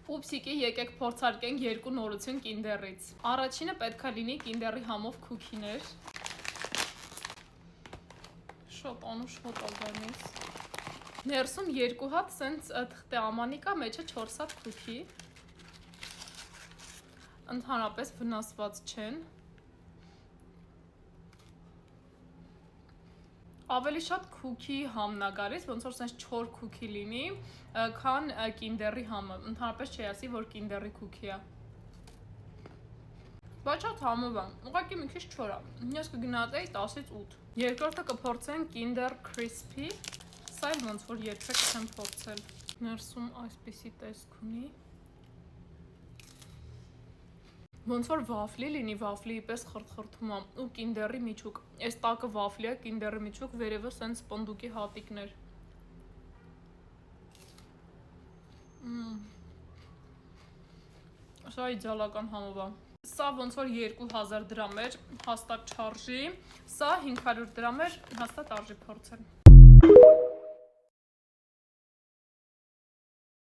Պուպսիկի եկեք փորձարկենք երկու նորություն Կինդերից։ Առաջինը պետքա լինի Կինդերի համով քուքիներ։ Շոտ անուշոտ ալգանից։ Ներսում երկու հատ սենց թղթե ամանի կա, մեջը 4 հատ քուքի։ Ընդհանրապես վնասված չեն։ Ավելի շատ քուքի համն է գալիս, ոնց որ սենց չոր քուքի լինի, քան Կինդերի համը։ Ընդհանրապես չի ասի, որ Կինդերի քուքի է։ Բայց շատ համով է, ուղղակի մի քիչ չոր է։ Ես կգնահատեի 10-ից 8։ Երկրորդը կփորձենք Kinder Crispy, սա էլ ոնց որ երբեք չեմ փորձել։ Ներսում այսպիսի տեսք ունի։ Ոնց որ վաֆլի լինի, վաֆլի պես խրթխրթում է, ու Կինդերի միջուկ։ Այս տակը վաֆլի է, Կինդերի միջուկ, վերևը սենց սպնդուկի հատիկներ։ Սա իդեալական համով է։ Սա ոնց որ 2000 դրամ էր, հաստատ չարժի, սա 500 դրամ էր, հաստատ արժի փորձել։